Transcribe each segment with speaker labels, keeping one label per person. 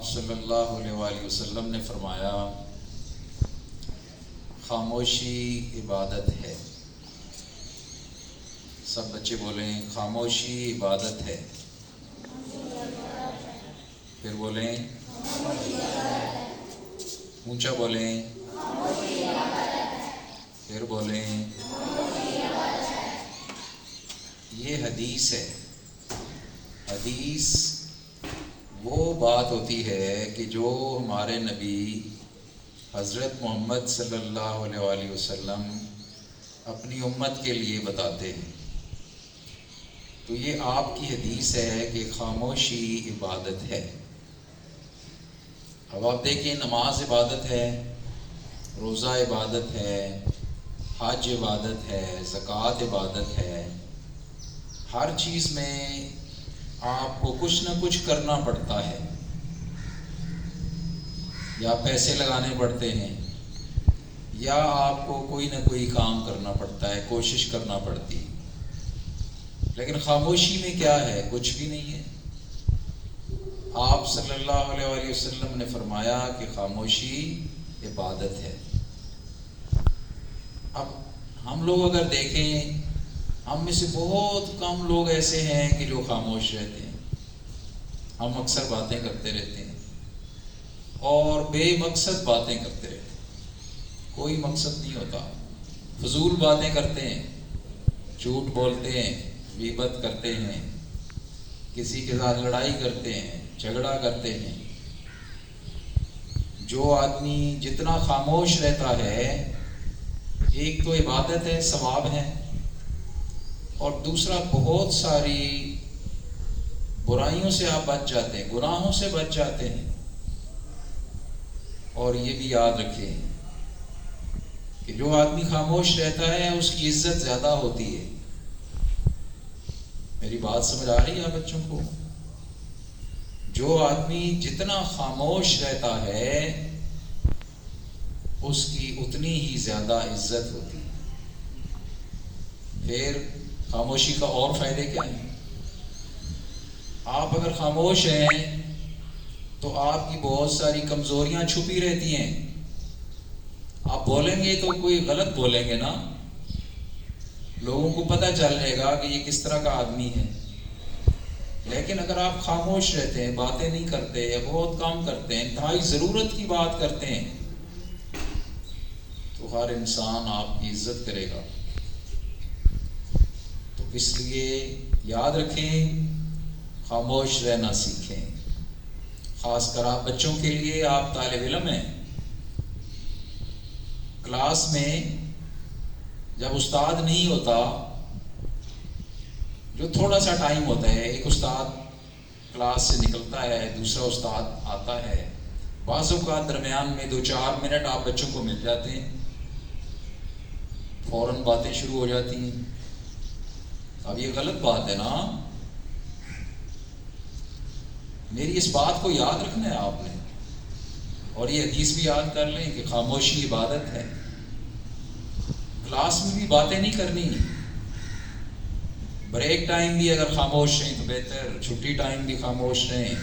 Speaker 1: آپ صلی اللہ علیہ وآلہ وسلم نے فرمایا خاموشی عبادت ہے۔ سب بچے بولیں خاموشی عبادت ہے۔ پھر بولیں، اونچا بولیں، پھر بولیں۔ یہ حدیث ہے۔ حدیث وہ بات ہوتی ہے کہ جو ہمارے نبی حضرت محمد صلی اللہ علیہ وآلہ وسلم اپنی امت کے لیے بتاتے ہیں۔ تو یہ آپ کی حدیث ہے کہ خاموشی عبادت ہے۔ اب آپ دیکھیں، نماز عبادت ہے، روزہ عبادت ہے، حج عبادت ہے، زکوٰۃ عبادت ہے۔ ہر چیز میں آپ کو کچھ نہ کچھ کرنا پڑتا ہے، یا پیسے لگانے پڑتے ہیں، یا آپ کو کوئی نہ کوئی کام کرنا پڑتا ہے، کوشش کرنا پڑتی ہے۔ لیکن خاموشی میں کیا ہے؟ کچھ بھی نہیں ہے۔ آپ صلی اللہ علیہ وآلہ وسلم نے فرمایا کہ خاموشی عبادت ہے۔ اب ہم لوگ اگر دیکھیں، ہم میں سے بہت کم لوگ ایسے ہیں کہ جو خاموش رہتے ہیں۔ ہم اکثر باتیں کرتے رہتے ہیں اور بے مقصد باتیں کرتے رہتے ہیں، کوئی مقصد نہیں ہوتا، فضول باتیں کرتے ہیں، جھوٹ بولتے ہیں، غیبت کرتے ہیں، کسی کے ساتھ لڑائی کرتے ہیں، جھگڑا کرتے ہیں۔ جو آدمی جتنا خاموش رہتا ہے، ایک تو عبادت ہے، ثواب ہے، اور دوسرا بہت ساری برائیوں سے آپ بچ جاتے ہیں، گناہوں سے بچ جاتے ہیں۔ اور یہ بھی یاد رکھیں کہ جو آدمی خاموش رہتا ہے اس کی عزت زیادہ ہوتی ہے۔ میری بات سمجھ آ رہی ہے آپ بچوں کو؟ جو آدمی جتنا خاموش رہتا ہے اس کی اتنی ہی زیادہ عزت ہوتی ہے۔ پھر خاموشی کا اور فائدے کیا ہیں؟ آپ اگر خاموش ہیں تو آپ کی بہت ساری کمزوریاں چھپی رہتی ہیں۔ آپ بولیں گے تو کوئی غلط بولیں گے نا، لوگوں کو پتہ چل جائے گا کہ یہ کس طرح کا آدمی ہے۔ لیکن اگر آپ خاموش رہتے ہیں، باتیں نہیں کرتے یا بہت کم کرتے ہیں، انتہائی ضرورت کی بات کرتے ہیں، تو ہر انسان آپ کی عزت کرے گا۔ تو اس لیے یاد رکھیں، خاموش رہنا سیکھیں۔ خاص کر آپ بچوں کے لیے، آپ طالب علم ہیں، کلاس میں جب استاد نہیں ہوتا، جو تھوڑا سا ٹائم ہوتا ہے، ایک استاد کلاس سے نکلتا ہے، دوسرا استاد آتا ہے، بعض اوقات درمیان میں 2-4 منٹ آپ بچوں کو مل جاتے ہیں، فوراً باتیں شروع ہو جاتی ہیں۔ اب یہ غلط بات ہے نا، میری اس بات کو یاد رکھنا ہے آپ نے، اور یہ حدیث بھی یاد کر لیں کہ خاموشی عبادت ہے۔ کلاس میں بھی باتیں نہیں کرنی، بریک ٹائم بھی اگر خاموش رہیں تو بہتر، چھٹی ٹائم بھی خاموش رہیں،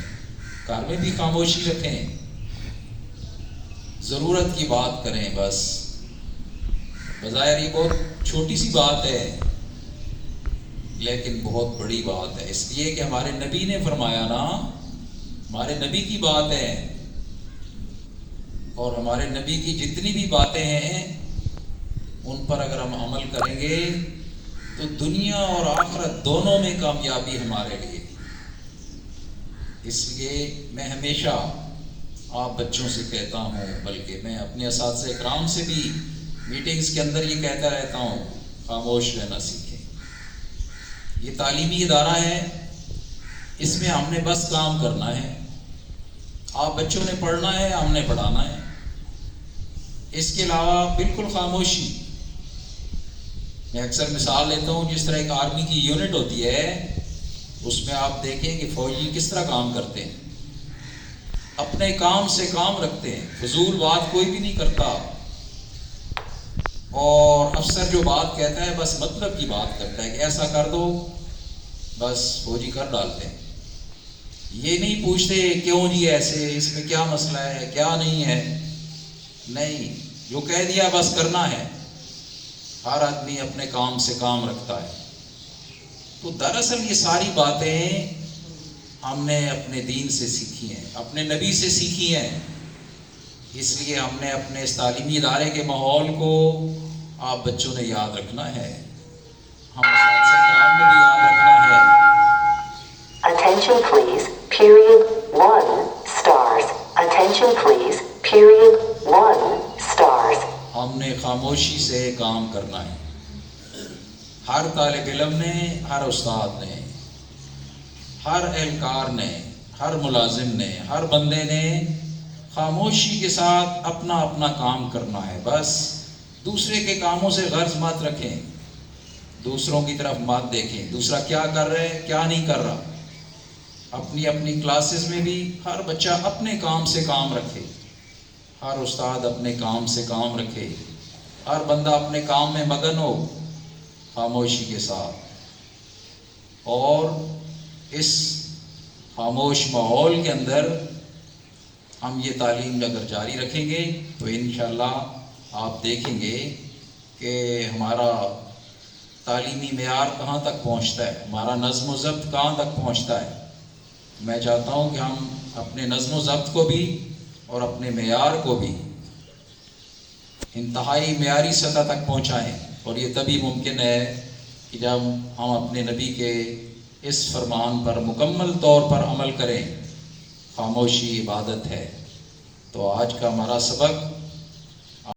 Speaker 1: گھر میں بھی خاموشی رکھیں، ضرورت کی بات کریں بس۔ بظاہر یہ بہت چھوٹی سی بات ہے لیکن بہت بڑی بات ہے، اس لیے کہ ہمارے نبی نے فرمایا نا، ہمارے نبی کی بات ہے، اور ہمارے نبی کی جتنی بھی باتیں ہیں ان پر اگر ہم عمل کریں گے تو دنیا اور آخرت دونوں میں کامیابی ہمارے لیے۔ اس لیے میں ہمیشہ آپ بچوں سے کہتا ہوں، بلکہ میں اپنے اساتذہ اکرام سے بھی میٹنگز کے اندر یہ کہتا رہتا ہوں، خاموش رہنا سیکھیں۔ یہ تعلیمی ادارہ ہے، اس میں ہم نے بس کام کرنا ہے، آپ بچوں نے پڑھنا ہے، ہم نے پڑھانا ہے۔ اس کے علاوہ بالکل خاموشی۔ میں اکثر مثال لیتا ہوں، جس طرح ایک آرمی کی یونٹ ہوتی ہے، اس میں آپ دیکھیں کہ فوجی کس طرح کام کرتے ہیں، اپنے کام سے کام رکھتے ہیں، فضول بات کوئی بھی نہیں کرتا، اور افسر جو بات کہتا ہے بس مطلب کی بات کرتا ہے کہ ایسا کر دو، بس فوجی کر ڈالتے ہیں۔ یہ نہیں پوچھتے کیوں جی ایسے، اس میں کیا مسئلہ ہے، کیا نہیں ہے، نہیں، جو کہہ دیا بس کرنا ہے۔ ہر آدمی اپنے کام سے کام رکھتا ہے۔ تو دراصل یہ ساری باتیں ہم نے اپنے دین سے سیکھی ہیں، اپنے نبی سے سیکھی ہیں، اس لیے ہم نے اپنے اس تعلیمی ادارے کے ماحول کو آپ بچوں نے یاد رکھنا ہے، ہم اساتذہ کرام نے بھی یاد رکھنا ہے۔
Speaker 2: Attention please, period 1 stars. Attention please, period 1 stars.
Speaker 1: ہم نے خاموشی سے کام کرنا ہے، ہر طالب علم نے، ہر استاد نے، ہر اہلکار نے، ہر ملازم نے، ہر بندے نے خاموشی کے ساتھ اپنا اپنا کام کرنا ہے۔ بس دوسرے کے کاموں سے غرض مت رکھیں، دوسروں کی طرف مت دیکھیں، دوسرا کیا کر رہا ہے کیا نہیں کر رہا۔ اپنی اپنی کلاسز میں بھی ہر بچہ اپنے کام سے کام رکھے، ہر استاد اپنے کام سے کام رکھے، ہر بندہ اپنے کام میں مگن ہو خاموشی کے ساتھ۔ اور اس خاموش ماحول کے اندر ہم یہ تعلیم اگر جاری رکھیں گے تو انشاءاللہ آپ دیکھیں گے کہ ہمارا تعلیمی معیار کہاں تک پہنچتا ہے، ہمارا نظم و ضبط کہاں تک پہنچتا ہے۔ میں چاہتا ہوں کہ ہم اپنے نظم و ضبط کو بھی اور اپنے معیار کو بھی انتہائی معیاری سطح تک پہنچائیں، اور یہ تبھی ممکن ہے کہ جب ہم اپنے نبی کے اس فرمان پر مکمل طور پر عمل کریں، خاموشی عبادت ہے۔ تو آج کا ہمارا سبق